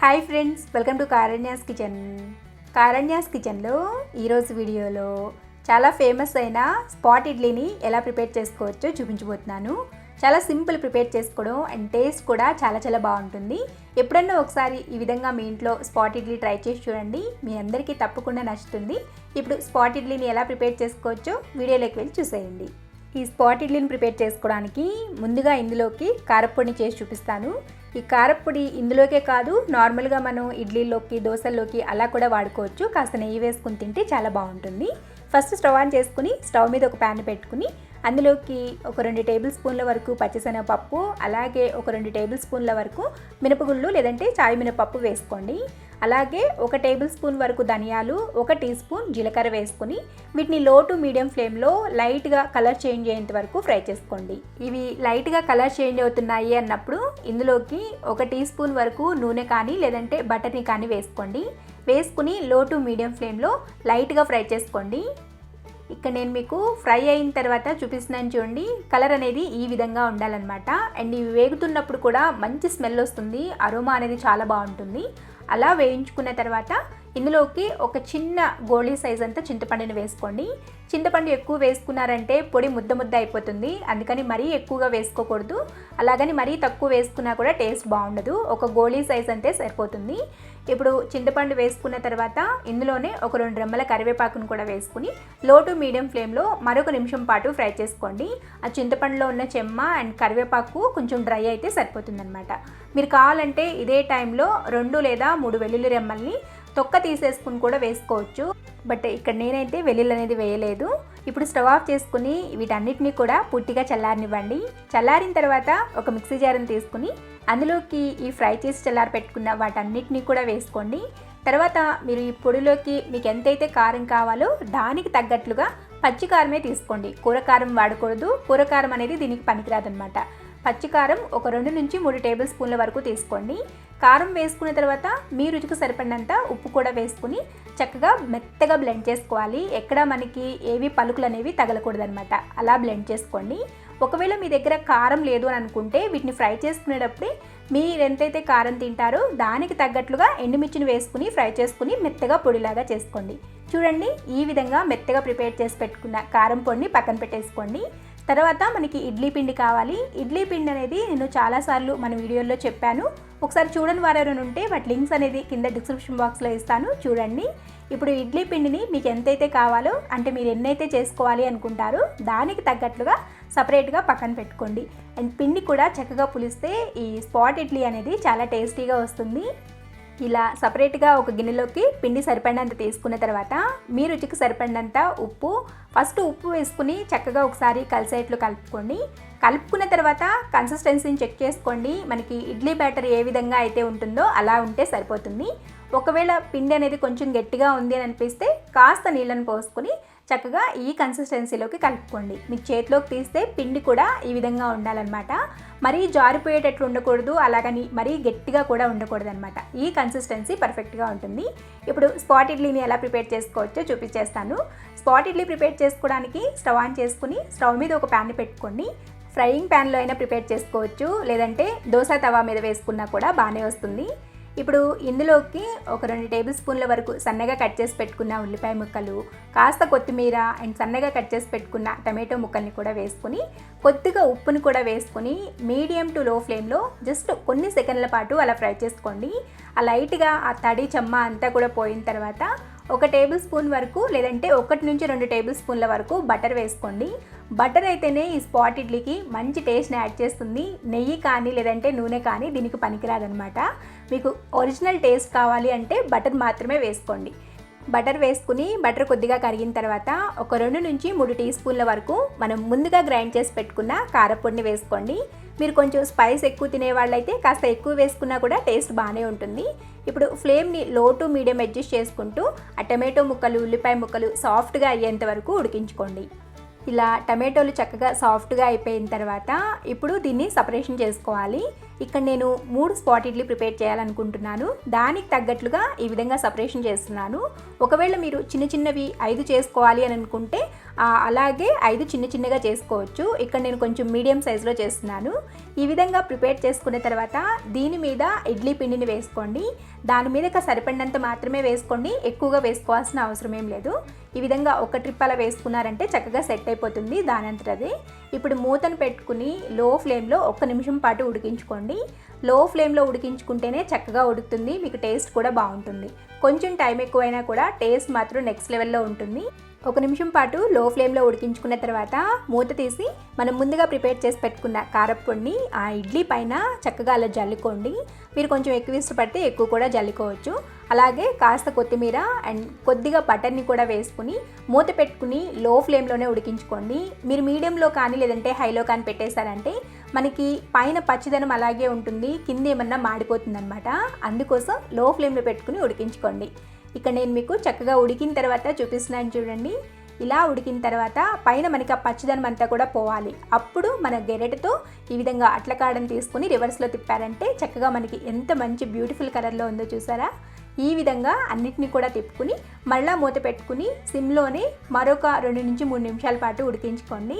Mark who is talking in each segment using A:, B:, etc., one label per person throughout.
A: Hi friends, welcome to Karanya's kitchen. Karanya's కిచెన్లో ఈరోజు వీడియోలో చాలా ఫేమస్ అయిన స్పాట్ ఇడ్లీని ఎలా ప్రిపేర్ చేసుకోవచ్చో చూపించబోతున్నాను. చాలా సింపుల్ ప్రిపేర్ చేసుకోవడం అండ్ టేస్ట్ కూడా చాలా బాగుంటుంది. ఎప్పుడన్నా ఒకసారి ఈ విధంగా మీ ఇంట్లో స్పాట్ ఇడ్లీ ట్రై చేసి చూడండి, మీ అందరికీ తప్పకుండా నచ్చుతుంది. ఇప్పుడు స్పాట్ ఇడ్లీని ఎలా ప్రిపేర్ చేసుకోవచ్చో వీడియోలోకి వెళ్ళి చూసేయండి. ఈ స్పాట్ ఇడ్లీని ప్రిపేర్ చేసుకోవడానికి ముందుగా ఇందులోకి కారప్పొడిని చేసి చూపిస్తాను. ఈ కారప్పొడి ఇందులోకే కాదు, నార్మల్గా మనం ఇడ్లీలోకి దోశల్లోకి అలా కూడా వాడుకోవచ్చు. కాస్త నెయ్యి వేసుకుని తింటే చాలా బాగుంటుంది. ఫస్ట్ స్టవ్ ఆన్ చేసుకుని స్టవ్ మీద ఒక ప్యాన్ పెట్టుకుని అందులోకి ఒక 2 టేబుల్ స్పూన్ల వరకు పచ్చిశనగపప్పు, అలాగే ఒక 2 టేబుల్ స్పూన్ల వరకు మినపగుళ్ళు లేదంటే చాయ్ మినపప్పు వేసుకోండి. అలాగే 1 టేబుల్ స్పూన్ వరకు ధనియాలు, 1 టీ స్పూన్ జీలకర్ర వేసుకుని వీటిని లో టు మీడియం ఫ్లేమ్లో లైట్గా కలర్ చేంజ్ అయ్యేంత వరకు ఫ్రై చేసుకోండి. ఇవి లైట్గా కలర్ చేంజ్ అవుతున్నాయి అన్నప్పుడు ఇందులోకి 1 టీ స్పూన్ వరకు నూనె కానీ లేదంటే బటర్ని కానీ వేసుకోండి. వేసుకుని లో టు మీడియం ఫ్లేమ్లో లైట్గా ఫ్రై చేసుకోండి. ఇక్కడ నేను మీకు ఫ్రై అయిన తర్వాత చూపిస్తున్నాను చూడండి. కలర్ అనేది ఈ విధంగా ఉండాలన్నమాట. అండ్ ఇవి వేగుతున్నప్పుడు కూడా మంచి స్మెల్ వస్తుంది, అరోమా అనేది చాలా బాగుంటుంది. అలా వేయించుకున్న తర్వాత ఇందులోకి ఒక చిన్న గోళీ సైజ్ అంతా చింతపండుని వేసుకోండి. చింతపండు ఎక్కువ వేసుకున్నారంటే పొడి ముద్ద అయిపోతుంది, అందుకని మరీ ఎక్కువగా వేసుకోకూడదు. అలాగని మరీ తక్కువ వేసుకున్నా కూడా టేస్ట్ బాగుండదు. ఒక గోళీ సైజ్ అంతే సరిపోతుంది. ఇప్పుడు చింతపండు వేసుకున్న తర్వాత ఇందులోనే ఒక 2 రెమ్మల కరివేపాకును కూడా వేసుకుని లో టు మీడియం ఫ్లేమ్లో మరొక నిమిషం పాటు ఫ్రై చేసుకోండి. ఆ చింతపండులో ఉన్న చెమ్మ అండ్ కరివేపాకు కొంచెం డ్రై అయితే సరిపోతుందన్నమాట. మీరు కావాలంటే ఇదే టైంలో 2 లేదా 3 వెల్లుల్లి రెమ్మల్ని తొక్క తీసేసుకుని కూడా వేసుకోవచ్చు. బట్ ఇక్కడ నేనైతే వెల్లుల్లి అనేది వేయలేదు. ఇప్పుడు స్టవ్ ఆఫ్ చేసుకుని వీటన్నిటిని కూడా పూర్తిగా చల్లారనివ్వండి. చల్లారిన తర్వాత ఒక మిక్సీ జార్ని తీసుకుని అందులోకి ఈ ఫ్రై చేసి చల్లారి పెట్టుకున్న వాటన్నిటిని కూడా వేసుకోండి. తర్వాత మీరు ఈ పొడిలోకి మీకు ఎంతైతే కారం కావాలో దానికి తగ్గట్లుగా పచ్చికారమే తీసుకోండి. కూరకారం వాడకూడదు, కూరకారం అనేది దీనికి పనికిరాదనమాట. పచ్చికారం ఒక 2 నుంచి 3 టేబుల్ స్పూన్ల వరకు తీసుకోండి. కారం వేసుకున్న తర్వాత మీ రుచికి సరిపడినంత ఉప్పు కూడా వేసుకుని చక్కగా మెత్తగా బ్లెండ్ చేసుకోవాలి. ఎక్కడ మనకి ఏవి పలుకులు అనేవి తగలకూడదనమాట. అలా బ్లెండ్ చేసుకోండి. ఒకవేళ మీ దగ్గర కారం లేదు అని అనుకుంటే వీటిని ఫ్రై చేసుకునేటప్పుడే మీరు ఎంతైతే కారం తింటారో దానికి తగ్గట్లుగా ఎండుమిర్చిని వేసుకుని ఫ్రై చేసుకుని మెత్తగా పొడిలాగా చేసుకోండి. చూడండి, ఈ విధంగా మెత్తగా ప్రిపేర్ చేసి పెట్టుకున్న కారం పొడిని పక్కన పెట్టేసుకోండి. తర్వాత మనకి ఇడ్లీ పిండి కావాలి. ఇడ్లీ పిండి అనేది నేను చాలాసార్లు మన వీడియోలో చెప్పాను. ఒకసారి చూడని వారు ఉంటే వాటి లింక్స్ అనేది కింద డిస్క్రిప్షన్ బాక్స్లో ఇస్తాను, చూడండి. ఇప్పుడు ఇడ్లీ పిండిని మీకు ఎంతైతే కావాలో, అంటే మీరు ఎన్నైతే చేసుకోవాలి అనుకుంటారో దానికి తగ్గట్లుగా సపరేట్గా పక్కన పెట్టుకోండి. అండ్ పిండి కూడా చక్కగా పులిస్తే ఈ స్పాట్ ఇడ్లీ అనేది చాలా టేస్టీగా వస్తుంది. ఇలా సపరేట్గా ఒక గిన్నెలోకి పిండి సరిపడినంత తీసుకున్న తర్వాత మీ రుచికి సరిపడినంత ఉప్పు, ఫస్ట్ ఉప్పు వేసుకుని చక్కగా ఒకసారి కలిసేట్లు కలుపుకోండి. కలుపుకున్న తర్వాత కన్సిస్టెన్సీని చెక్ చేసుకోండి. మనకి ఇడ్లీ బ్యాటర్ ఏ విధంగా అయితే ఉంటుందో అలా ఉంటే సరిపోతుంది. ఒకవేళ పిండి అనేది కొంచెం గట్టిగా ఉంది అని అనిపిస్తే కాస్త నీళ్ళని పోసుకొని చక్కగా ఈ కన్సిస్టెన్సీలోకి కలుపుకోండి. మీకు చేతిలోకి తీస్తే పిండి కూడా ఈ విధంగా ఉండాలన్నమాట. మరీ జారిపోయేటట్లు ఉండకూడదు, అలాగని మరీ గట్టిగా కూడా ఉండకూడదు అనమాట. ఈ కన్సిస్టెన్సీ పర్ఫెక్ట్గా ఉంటుంది. ఇప్పుడు స్పాట్ ఇడ్లీని ఎలా ప్రిపేర్ చేసుకోవచ్చో చూపించేస్తాను. స్పాట్ ఇడ్లీ ప్రిపేర్ చేసుకోవడానికి స్టవ్ ఆన్ చేసుకుని స్టవ్ మీద ఒక ప్యాన్ పెట్టుకోండి. ఫ్రైయింగ్ ప్యాన్లో అయినా ప్రిపేర్ చేసుకోవచ్చు, లేదంటే దోశ తవా మీద వేసుకున్నా కూడా బాగానే వస్తుంది. ఇప్పుడు ఇందులోకి ఒక 2 టేబుల్ స్పూన్ల వరకు సన్నగా కట్ చేసి పెట్టుకున్న ఉల్లిపాయ ముక్కలు, కాస్త కొత్తిమీర అండ్ సన్నగా కట్ చేసి పెట్టుకున్న టమాటో ముక్కల్ని కూడా వేసుకుని కొద్దిగా ఉప్పుని కూడా వేసుకుని మీడియం టు లో ఫ్లేమ్లో జస్ట్ కొన్ని సెకండ్ల పాటు అలా ఫ్రై చేసుకోండి. ఆ లైట్గా ఆ తడి చెమ్మ అంతా కూడా పోయిన తర్వాత 1 టేబుల్ స్పూన్ వరకు లేదంటే 1 నుంచి 2 టేబుల్ స్పూన్ల వరకు బటర్ వేసుకోండి. బటర్ అయితేనే ఈ స్పాట్ ఇడ్లీకి మంచి టేస్ట్ని యాడ్ చేస్తుంది. నెయ్యి కానీ లేదంటే నూనె కానీ దీనికి పనికిరాదనమాట. మీకు ఒరిజినల్ టేస్ట్ కావాలి అంటే బటర్ మాత్రమే వేసుకోండి. బటర్ వేసుకుని బటర్ కొద్దిగా కరిగిన తర్వాత ఒక 2 నుంచి 3 టీ స్పూన్ల వరకు మనం ముందుగా గ్రైండ్ చేసి పెట్టుకున్న కారపొడిని వేసుకోండి. మీరు కొంచెం స్పైస్ ఎక్కువ తినేవాళ్ళైతే కాస్త ఎక్కువ వేసుకున్నా కూడా టేస్ట్ బాగానే ఉంటుంది. ఇప్పుడు ఫ్లేమ్ని లో టు మీడియం అడ్జస్ట్ చేసుకుంటూ ఆ టమాటో ముక్కలు, ఉల్లిపాయ ముక్కలు సాఫ్ట్గా అయ్యేంత వరకు ఉడికించుకోండి. ఇలా టమాటోలు చక్కగా సాఫ్ట్గా అయిపోయిన తర్వాత ఇప్పుడు దీన్ని సపరేషన్ చేసుకోవాలి. ఇక్కడ నేను 3 స్పాట్ ఇడ్లీ ప్రిపేర్ చేయాలనుకుంటున్నాను. దానికి తగ్గట్లుగా ఈ విధంగా సపరేషన్ చేస్తున్నాను. ఒకవేళ మీరు చిన్నవి 5 చేసుకోవాలి అని అనుకుంటే అలాగే 5 చిన్నగా చేసుకోవచ్చు. ఇక్కడ నేను కొంచెం మీడియం సైజులో చేస్తున్నాను. ఈ విధంగా ప్రిపేర్ చేసుకున్న తర్వాత దీని మీద ఇడ్లీ పిండిని వేసుకోండి. దాని మీద సరిపడినంత మాత్రమే వేసుకోండి, ఎక్కువగా వేసుకోవాల్సిన అవసరం ఏం లేదు. ఈ విధంగా ఒక ట్రిప్ అలా వేసుకున్నారంటే చక్కగా సెట్ అయిపోతుంది దానంతటదే. ఇప్పుడు మూతను పెట్టుకుని లో ఫ్లేమ్లో 1 నిమిషం పాటు ఉడికించుకోండి. లో ఫ్లేమ్లో ఉడికించుకుంటేనే చక్కగా ఉడుకుతుంది, మీకు టేస్ట్ కూడా బాగుంటుంది. కొంచెం టైం ఎక్కువైనా కూడా టేస్ట్ మాత్రం నెక్స్ట్ లెవెల్లో ఉంటుంది. 1 నిమిషం పాటు లో ఫ్లేమ్లో ఉడికించుకున్న తర్వాత మూత తీసి మనం ముందుగా ప్రిపేర్ చేసి పెట్టుకున్న కారప్పొడిని ఆ ఇడ్లీ పైన చక్కగా అలా జల్లుకోండి. మీరు కొంచెం ఎక్కువ ఇష్టపడితే ఎక్కువ కూడా జల్లుకోవచ్చు. అలాగే కాస్త కొత్తిమీర అండ్ కొద్దిగా బటర్ని కూడా వేసుకుని మూత పెట్టుకుని లో ఫ్లేమ్లోనే ఉడికించుకోండి. మీరు మీడియంలో కానీ లేదంటే హైలో కానీ పెట్టేశారంటే మనకి పైన పచ్చిదనం అలాగే ఉంటుంది, కింద ఏమన్నా మాడిపోతుంది అనమాట. అందుకోసం లో ఫ్లేమ్లో పెట్టుకుని ఉడికించుకోండి. ఇక్కడ నేను మీకు చక్కగా ఉడికిన తర్వాత చూపిస్తున్నాను చూడండి. ఇలా ఉడికిన తర్వాత పైన మనకి ఆ పచ్చిదనం అంతా కూడా పోవాలి. అప్పుడు మన గెరెటతో ఈ విధంగా అట్లకాడని తీసుకుని రివర్స్లో తిప్పారంటే చక్కగా మనకి ఎంత మంచి బ్యూటిఫుల్ కలర్లో ఉందో చూసారా. ఈ విధంగా అన్నిటిని కూడా తిప్పుకుని మళ్ళీ మూత పెట్టుకుని సిమ్లోనే మరొక 2 నుంచి 3 నిమిషాల పాటు ఉడికించుకోండి.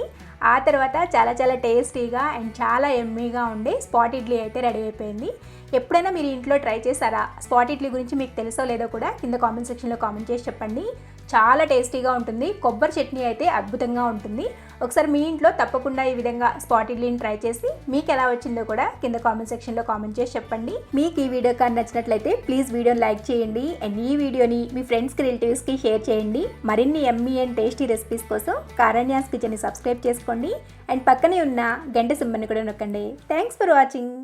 A: ఆ తర్వాత చాలా టేస్టీగా అండ్ చాలా ఎమ్మీగా ఉండే స్పాట్ ఇడ్లీ అయితే రెడీ అయిపోయింది. ఎప్పుడైనా మీరు ఇంట్లో ట్రై చేశారా? స్పాట్ ఇడ్లీ గురించి మీకు తెలుసో లేదో కూడా కింద కామెంట్ సెక్షన్లో కామెంట్ చేసి చెప్పండి. చాలా టేస్టీగా ఉంటుంది. కొబ్బరి చట్నీ అయితే అద్భుతంగా ఉంటుంది. ఒకసారి మీ ఇంట్లో తప్పకుండా ఈ విధంగా స్పాట్ ఇడ్లీని ట్రై చేసి మీకు ఎలా వచ్చిందో కూడా కింద కామెంట్ సెక్షన్లో కామెంట్ చేసి చెప్పండి. మీకు ఈ వీడియో కానీ నచ్చినట్లయితే ప్లీజ్ వీడియోని లైక్ చేయండి అండ్ ఈ వీడియోని మీ ఫ్రెండ్స్కి రిలేటివ్స్కి షేర్ చేయండి. మరిన్ని యమ్మీ అండ్ టేస్టీ రెసిపీస్ కోసం కారణ్యాస్ కిచెన్ని సబ్స్క్రైబ్ చేసుకోండి అండ్ పక్కనే ఉన్న గంట సింబల్ని కూడా నొక్కండి. Thanks for watching.